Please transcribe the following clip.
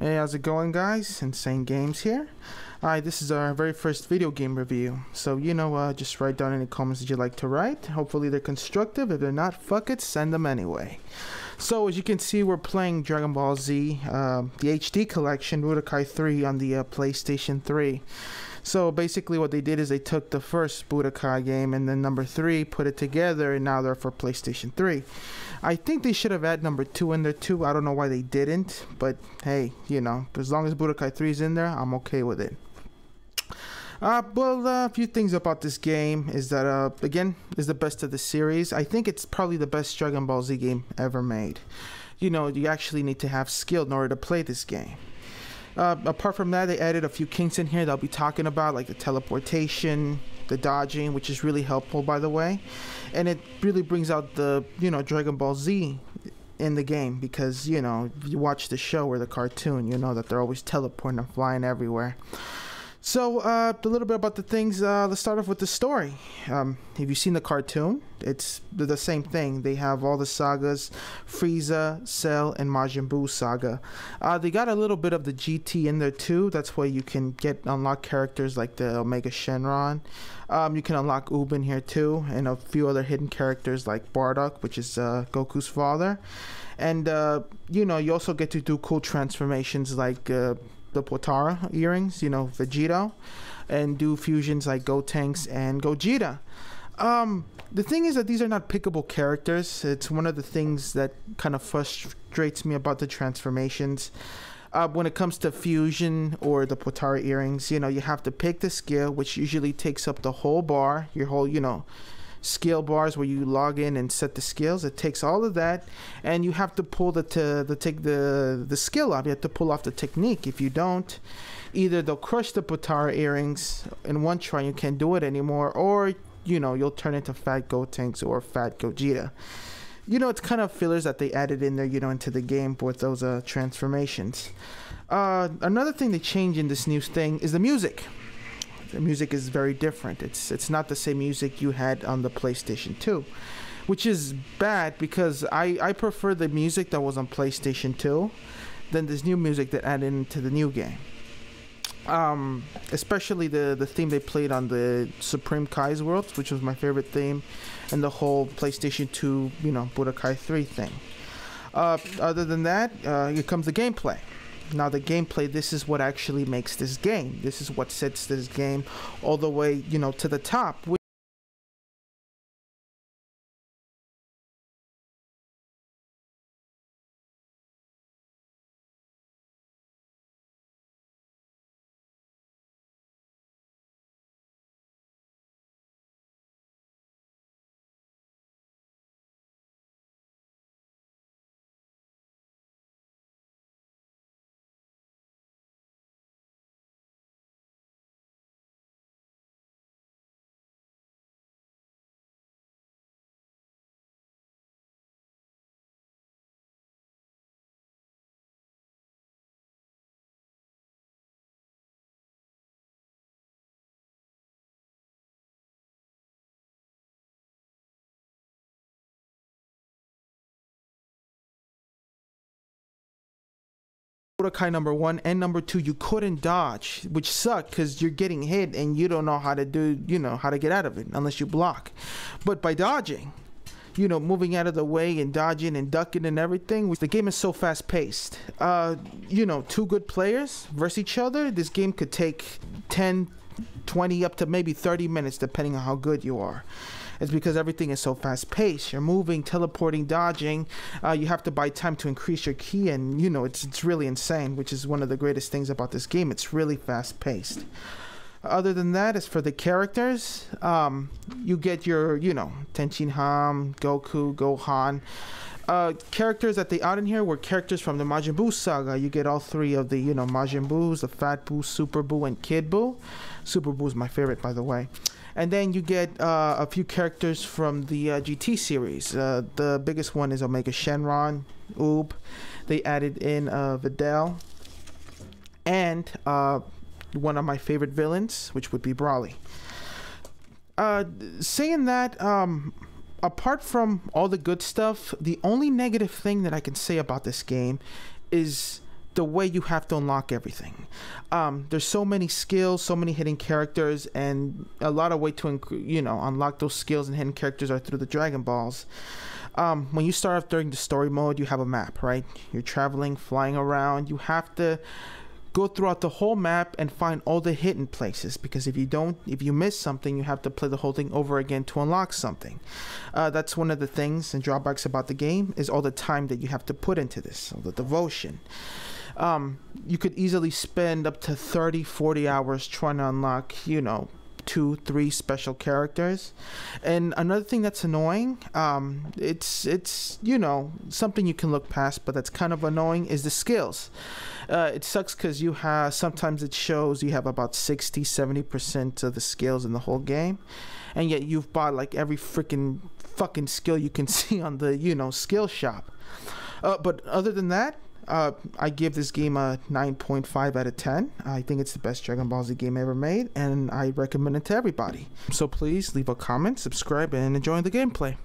Hey, how's it going, guys? Insane Games here. Alright, this is our very first video game review. So, just write down any comments that you'd like to write. Hopefully they're constructive. If they're not, fuck it, send them anyway. So, as you can see, we're playing Dragon Ball Z, the HD Collection, Budokai 3 on the PlayStation 3. So, basically what they did is they took the first Budokai game and then number 3, put it together, and now they're for PlayStation 3. I think they should have had number 2 in there too. I don't know why they didn't, but hey, as long as Budokai 3 is in there, I'm okay with it. A few things about this game is that, again, is the best of the series. I think it's probably the best Dragon Ball Z game ever made. You actually need to have skill in order to play this game. Apart from that, they added a few kinks in here that I'll be talking about, like the teleportation, the dodging, which is really helpful, by the way. And it really brings out the, Dragon Ball Z in the game because, if you watch the show or the cartoon, you know that they're always teleporting and flying everywhere. So, a little bit about the things, let's start off with the story. Have you seen the cartoon? It's the same thing. They have all the sagas, Frieza, Cell, and Majin Buu saga. They got a little bit of the GT in there too. That's why you can unlock characters like the Omega Shenron. You can unlock Oob in here too, and a few other hidden characters like Bardock, which is Goku's father. And, you also get to do cool transformations like the Potara earrings, Vegito, and do fusions like Gotenks and Gogeta. The thing is that these are not pickable characters. It's one of the things that kind of frustrates me about the transformations. When it comes to fusion or the Potara earrings, you have to pick the skill, which usually takes up the whole bar, your whole, skill bars where you log in and set the skills. It takes all of that, and you have to pull the skill off. You have to pull off the technique. If you don't, either they'll crush the Potara earrings in one try, you can't do it anymore, or you'll turn into Fat Gotenks or Fat Gogeta. It's kind of fillers that they added in there, into the game with those transformations. Another thing they changed in this new thing is the music. The music is very different. It's not the same music you had on the PlayStation 2, which is bad because I prefer the music that was on PlayStation 2 than this new music that added into the new game. Especially the theme they played on the Supreme Kai's World, which was my favorite theme, and the whole PlayStation 2, Budokai 3 thing. Other than that, here comes the gameplay. Now the gameplay, this is what actually makes this game. This is what sets this game all the way, to the top. Budokai number 1 and number 2, you couldn't dodge, which sucked because you're getting hit and you don't know how to do, how to get out of it unless you block. But by dodging, moving out of the way and dodging and ducking and everything, the game is so fast paced. Two good players versus each other, this game could take 10, 20, up to maybe 30 minutes depending on how good you are. It's because everything is so fast paced. You're moving, teleporting, dodging. You have to buy time to increase your ki, and it's really insane, which is one of the greatest things about this game. It's really fast paced. Other than that, as for the characters, you get your, Tenshinhan, Goku, Gohan. Characters that they out in here were characters from the Majin Buu saga. You get all 3 of the, Majin Buus, the Fat Buu, Super Buu, and Kid Buu. Super Buu is my favorite, by the way. And then you get a few characters from the GT series. The biggest one is Omega Shenron, Oob. They added in Videl. And one of my favorite villains, which would be Broly. Saying that, apart from all the good stuff, the only negative thing that I can say about this game is the way you have to unlock everything. There's so many skills, so many hidden characters, and a lot of way to unlock those skills and hidden characters are through the Dragon Balls. When you start off during the story mode, you have a map, right? You're traveling, flying around. You have to go throughout the whole map and find all the hidden places, because if you miss something, you have to play the whole thing over again to unlock something. That's one of the things and drawbacks about the game, is all the time that you have to put into this, all the devotion. You could easily spend up to 30-40 hours trying to unlock 2-3 special characters. And another thing that's annoying, it's something you can look past, but that's kind of annoying, is the skills. It sucks because sometimes it shows you have about 60-70% of the skills in the whole game, and yet you've bought like every freaking fucking skill you can see on the skill shop. But other than that, I give this game a 9.5 out of 10. I think it's the best Dragon Ball Z game ever made, and I recommend it to everybody. So please leave a comment, subscribe, and enjoy the gameplay.